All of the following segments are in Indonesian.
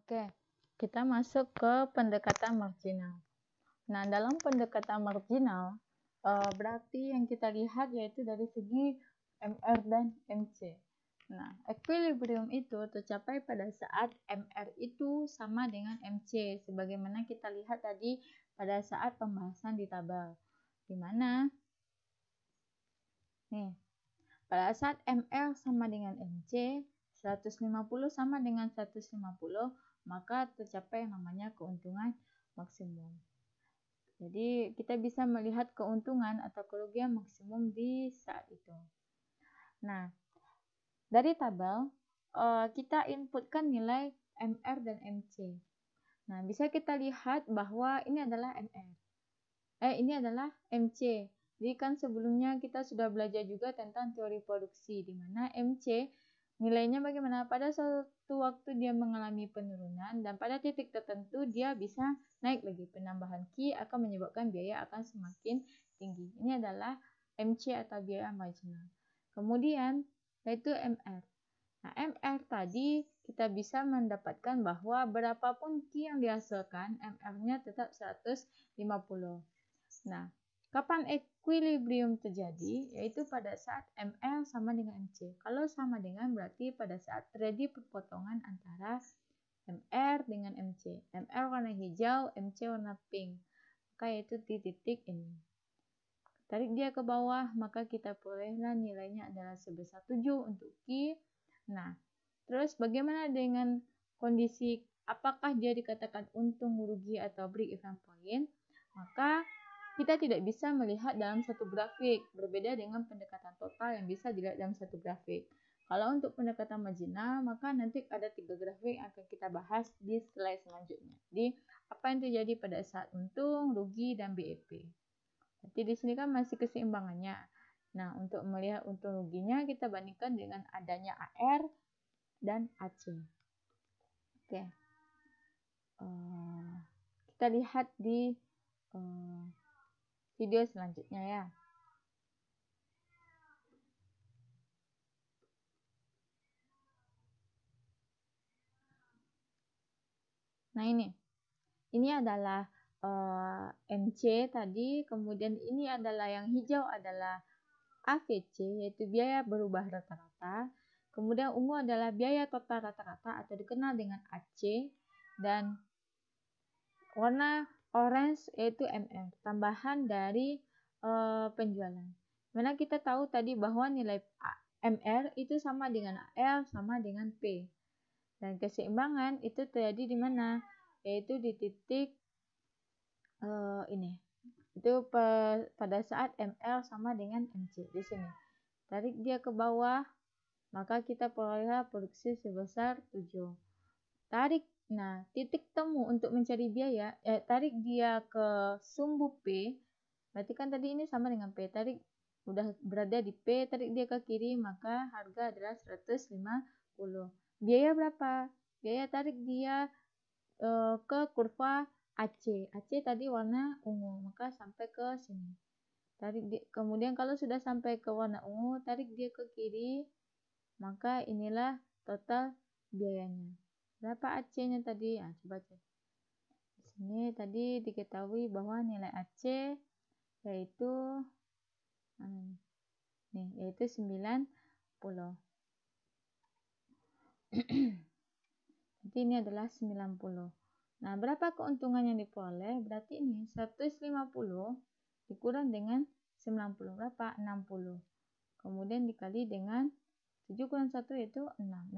Oke, kita masuk ke pendekatan marginal. Nah, dalam pendekatan marginal, berarti yang kita lihat yaitu dari segi MR dan MC. Nah, equilibrium itu tercapai pada saat MR itu sama dengan MC, sebagaimana kita lihat tadi pada saat pembahasan di tabel. Di mana? Nih, pada saat MR sama dengan MC, 150 sama dengan 150, maka tercapai yang namanya keuntungan maksimum. Jadi kita bisa melihat keuntungan atau kerugian maksimum di saat itu. Nah, dari tabel kita inputkan nilai MR dan MC. Nah, bisa kita lihat bahwa ini adalah MR. Ini adalah MC. Jadi kan sebelumnya kita sudah belajar juga tentang teori produksi, di mana MC nilainya bagaimana? Pada suatu waktu dia mengalami penurunan dan pada titik tertentu dia bisa naik lagi. Penambahan Q akan menyebabkan biaya akan semakin tinggi. Ini adalah MC atau biaya marginal. Kemudian yaitu MR. Nah, MR tadi kita bisa mendapatkan bahwa berapapun Q yang dihasilkan, MR-nya tetap 150. Nah, kapan equilibrium terjadi? Yaitu pada saat ML sama dengan MC. Kalau sama dengan berarti pada saat terjadi perpotongan antara MR dengan MC. MR warna hijau, MC warna pink. Maka yaitu di titik ini. Tarik dia ke bawah, maka kita perolehlah nilainya adalah sebesar 7 untuk Q. Nah, terus bagaimana dengan kondisi apakah dia dikatakan untung, rugi, atau break even point? Maka kita tidak bisa melihat dalam satu grafik, berbeda dengan pendekatan total yang bisa dilihat dalam satu grafik. Kalau untuk pendekatan marginal, maka nanti ada 3 grafik yang akan kita bahas di slide selanjutnya. Jadi, apa yang terjadi pada saat untung, rugi, dan BEP. Jadi di sini kan masih keseimbangannya. Nah, untuk melihat untung ruginya, kita bandingkan dengan adanya AR dan AC. Oke. Kita lihat di video selanjutnya ya. Nah, ini adalah MC tadi, kemudian ini adalah yang hijau adalah AVC, yaitu biaya berubah rata-rata. Kemudian ungu adalah biaya total rata-rata atau dikenal dengan AC, dan warna orange yaitu MR, tambahan dari penjualan. Mana kita tahu tadi bahwa nilai MR itu sama dengan AL sama dengan P. Dan keseimbangan itu terjadi di mana? Yaitu di titik ini. Itu pada saat ML sama dengan MC di sini. Tarik dia ke bawah, maka kita peroleh produksi sebesar 7. Tarik, nah titik temu untuk mencari biaya, tarik dia ke sumbu P. Berarti kan tadi ini sama dengan P. Tarik udah berada di P, tarik dia ke kiri, maka harga adalah 150. Biaya berapa? Biaya tarik dia ke kurva AC. AC tadi warna ungu, maka sampai ke sini. Tarik dia, kemudian kalau sudah sampai ke warna ungu, tarik dia ke kiri, maka inilah total biayanya. Berapa AC-nya tadi? Coba cek. Di sini tadi diketahui bahwa nilai AC yaitu yaitu 90. Jadi ini adalah 90. Nah, berapa keuntungan yang diperoleh? Berarti ini 150 dikurang dengan 90. Berapa? 60. Kemudian dikali dengan 7 kurang 1 yaitu 6.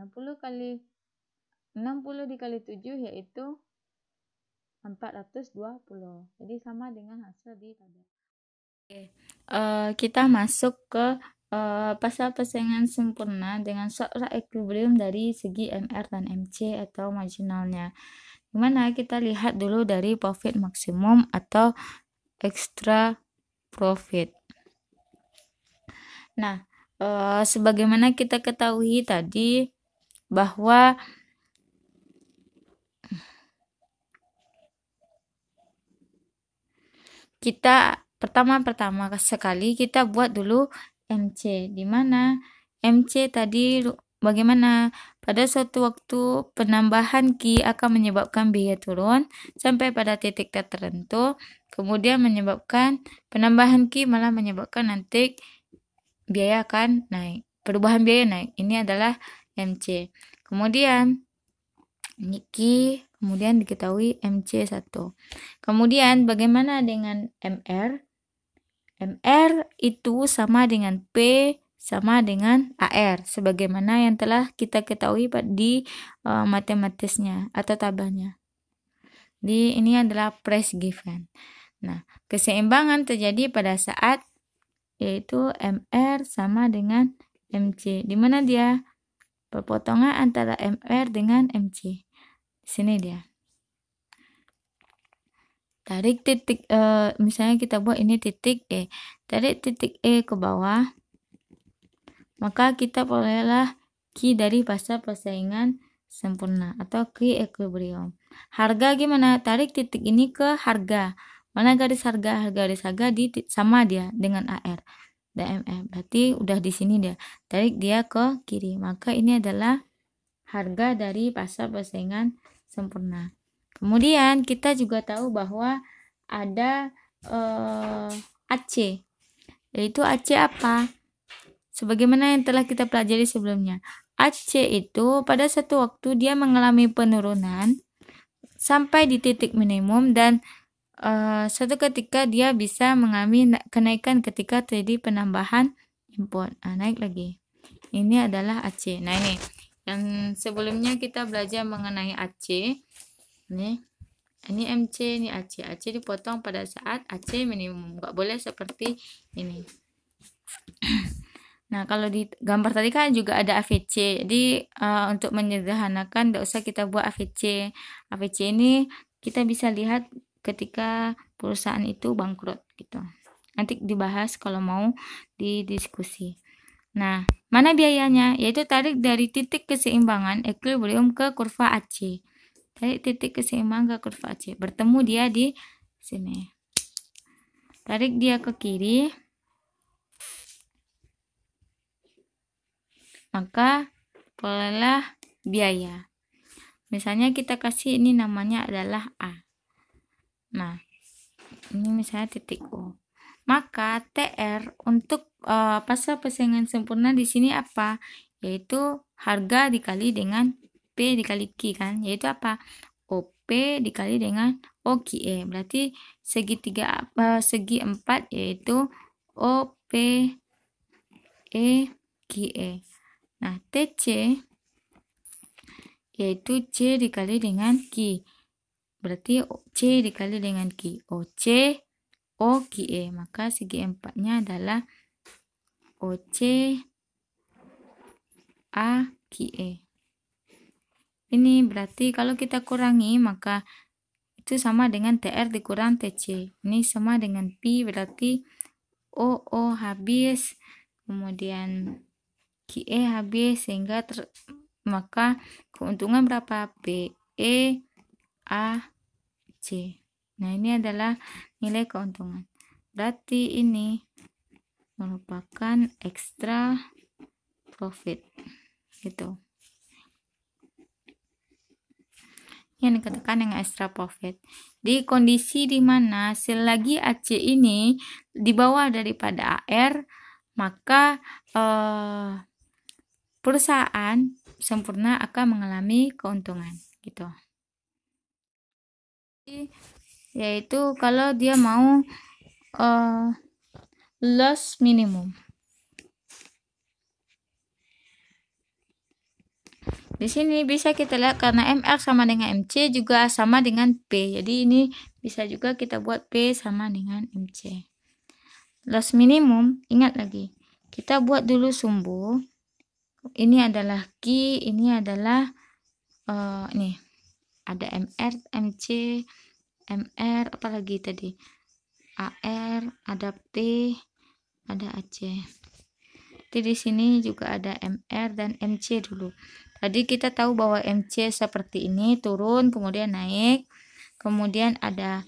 60 dikali 7 yaitu 420. Jadi sama dengan hasil di tabel. Oke. Kita masuk ke pasal persaingan sempurna dengan seorang equilibrium dari segi MR dan MC atau marginalnya. Dimana kita lihat dulu dari profit maksimum atau extra profit. Nah, sebagaimana kita ketahui tadi bahwa kita pertama sekali kita buat dulu MC, di mana MC tadi bagaimana pada suatu waktu penambahan Q akan menyebabkan biaya turun sampai pada titik tertentu, kemudian menyebabkan penambahan Q malah menyebabkan nanti biaya akan naik, perubahan biaya naik. Ini adalah MC. Kemudian Q, kemudian diketahui MC1. Kemudian bagaimana dengan MR? MR itu sama dengan P sama dengan AR, sebagaimana yang telah kita ketahui di matematisnya atau tabelnya. Ini adalah price given. Nah, keseimbangan terjadi pada saat yaitu MR sama dengan MC. Di mana dia? Perpotongan antara MR dengan MC. Di sini dia. Tarik titik, misalnya kita buat ini titik E. Tarik titik E ke bawah. Maka kita perolehlah Q dari fasa persaingan sempurna atau Q equilibrium. Harga gimana? Tarik titik ini ke harga. Mana garis harga? Garis harga sama dia dengan AR dan MR. Berarti udah di sini dia. Tarik dia ke kiri. Maka ini adalah harga dari fasa persaingan sempurna. Kemudian kita juga tahu bahwa ada AC. Yaitu AC apa? Sebagaimana yang telah kita pelajari sebelumnya. AC itu pada satu waktu dia mengalami penurunan sampai di titik minimum dan suatu ketika dia bisa mengalami kenaikan ketika terjadi penambahan import. Naik lagi. Ini adalah AC. Nah ini yang sebelumnya kita belajar mengenai AC. Ini MC, ini AC. AC dipotong pada saat AC minimum. Nggak boleh seperti ini. Nah, kalau di gambar tadi kan juga ada AVC. Jadi untuk menyederhanakan, tidak usah kita buat AVC. AVC ini kita bisa lihat ketika perusahaan itu bangkrut gitu. Nanti dibahas kalau mau didiskusi. Nah, mana biayanya? Yaitu tarik dari titik keseimbangan equilibrium ke kurva AC. Tarik titik keseimbangan ke kurva AC. Bertemu dia di sini. Tarik dia ke kiri. Maka perolehlah biaya. Misalnya kita kasih ini namanya adalah A. Nah, ini misalnya titik O. Maka TR untuk fasa persaingan sempurna di sini apa? Yaitu harga dikali dengan P dikali Q kan? Yaitu apa? OP dikali dengan OQE. Berarti segi 4 yaitu OP E QE. Nah, TC yaitu C dikali dengan Q. Berarti C dikali dengan Q. OC OQE. Maka segi 4-nya adalah OC AQE. Ini berarti kalau kita kurangi maka itu sama dengan TR dikurang TC. Ini sama dengan P berarti OO habis. Kemudian QE habis sehingga maka keuntungan berapa? PE AC. Nah, ini adalah nilai keuntungan. Berarti ini merupakan extra profit. Gitu. Yang dikatakan dengan extra profit. Di kondisi di mana selagi AC ini di bawah daripada AR, maka perusahaan sempurna akan mengalami keuntungan gitu. Yaitu kalau dia mau loss minimum. Di sini bisa kita lihat karena MR sama dengan MC juga sama dengan P. Jadi ini bisa juga kita buat P sama dengan MC. Loss minimum, ingat lagi. Kita buat dulu sumbu. Ini adalah Q, ini adalah nih ada MR, MC, MR, apalagi tadi AR, ada P, ada AC. Jadi di sini juga ada MR dan MC dulu. Tadi kita tahu bahwa MC seperti ini turun kemudian naik, kemudian ada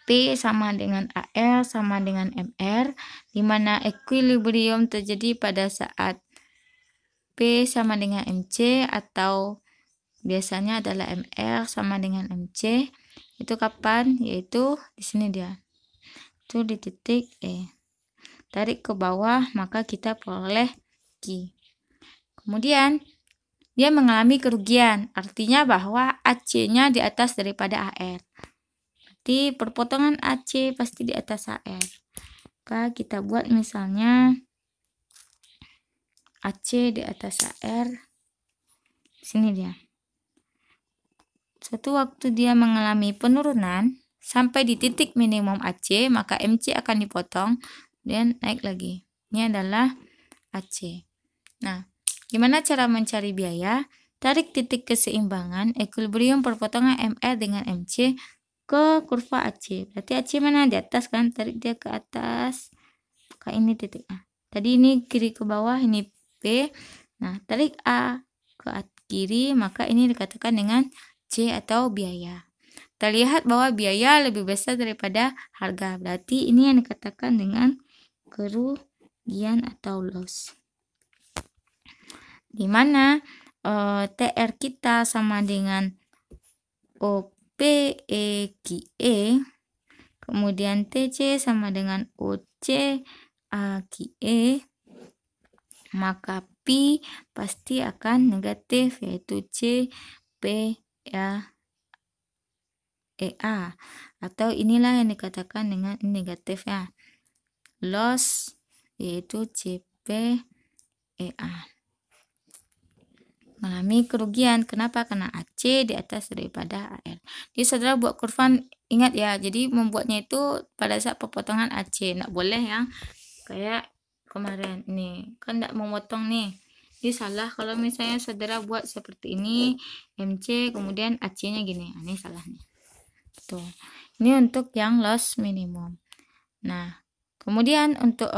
P sama dengan AR sama dengan MR, di mana equilibrium terjadi pada saat P sama dengan MC atau biasanya adalah MR sama dengan MC. Itu kapan? Yaitu di sini dia. Itu di titik E. Tarik ke bawah, maka kita peroleh Q. Kemudian dia mengalami kerugian, artinya bahwa AC-nya di atas daripada AR. Berarti perpotongan AC pasti di atas AR. Maka kita buat misalnya AC di atas AR. Sini dia. Suatu waktu dia mengalami penurunan sampai di titik minimum AC, maka MC akan dipotong dan naik lagi. Ini adalah AC. Nah, gimana cara mencari biaya? Tarik titik keseimbangan equilibrium perpotongan MR dengan MC ke kurva AC. Berarti AC mana? Di atas kan? Tarik dia ke atas. Maka ini titik A. Tadi ini kiri ke bawah, ini P. Nah, tarik A ke kiri, maka ini dikatakan dengan C atau biaya. Kita lihat bahwa biaya lebih besar daripada harga. Berarti ini yang dikatakan dengan kerugian atau loss. Di mana TR kita sama dengan OPEQE, kemudian TC sama dengan OCAQE, maka P pasti akan negatif, yaitu CPEA. Atau inilah yang dikatakan dengan negatif ya. Loss yaitu CPEA. Mengalami kerugian. Kenapa? Karena AC di atas daripada AR. Jadi saudara buat kurva, ingat ya, jadi membuatnya itu pada saat pepotongan AC. Nggak boleh yang kayak kemarin. Nih, kan nggak memotong nih. Jadi salah kalau misalnya saudara buat seperti ini, MC, kemudian AC-nya gini. Ini salah nih. Tuh. Ini untuk yang loss minimum. Nah, kemudian untuk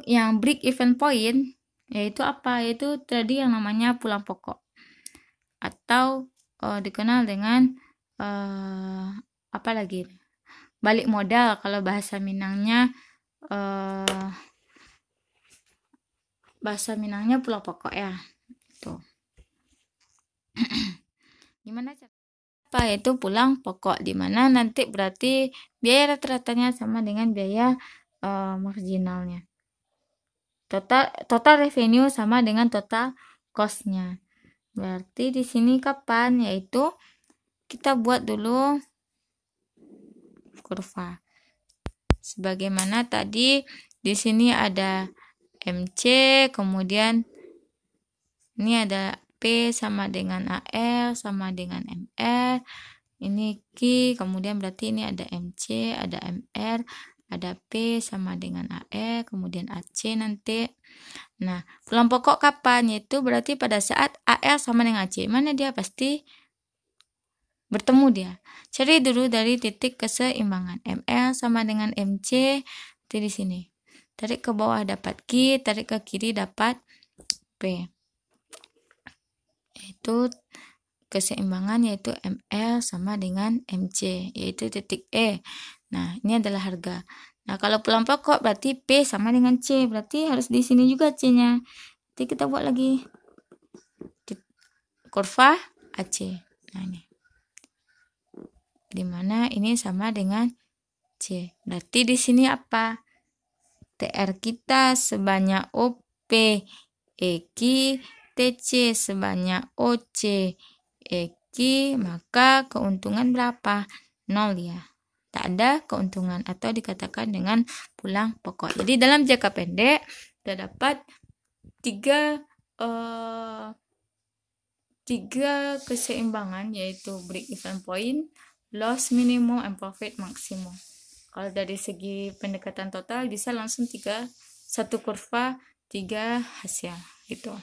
yang break even point, yaitu apa? Yaitu tadi yang namanya pulang pokok atau dikenal dengan apa lagi? Balik modal kalau bahasa Minangnya pulang pokok ya. Tuh. Gimana cara? Apa yaitu pulang pokok, dimana nanti berarti biaya rata-ratanya sama dengan biaya marginalnya. Total revenue sama dengan total cost-nya. Berarti di sini kapan? Yaitu kita buat dulu kurva. Sebagaimana tadi di sini ada MC, kemudian ini ada P sama dengan AR sama dengan MR. Ini Q, kemudian berarti ini ada MC, ada MR, ada P sama dengan AE, kemudian AC nanti. Nah, pulang pokok kapan? Yaitu berarti pada saat AR sama dengan AC. Mana dia? Pasti bertemu dia. Cari dulu dari titik keseimbangan. MR sama dengan MC di sini. Tarik ke bawah dapat Q, tarik ke kiri dapat P. Yaitu keseimbangan yaitu MR sama dengan MC, yaitu titik E. Nah, ini adalah harga. Nah, kalau pulang pokok berarti P sama dengan C. Berarti harus di sini juga C-nya. Jadi kita buat lagi kurva AC. Nah, ini. Dimana ini sama dengan C. Berarti di sini apa? TR kita sebanyak OP EQ, TC sebanyak OC EQ, maka keuntungan berapa? 0 ya. Tak ada keuntungan atau dikatakan dengan pulang pokok. Jadi dalam jangka pendek terdapat tiga keseimbangan, yaitu break even point, loss minimum, and profit maximum. Kalau dari segi pendekatan total bisa langsung satu kurva 3 hasil gitu.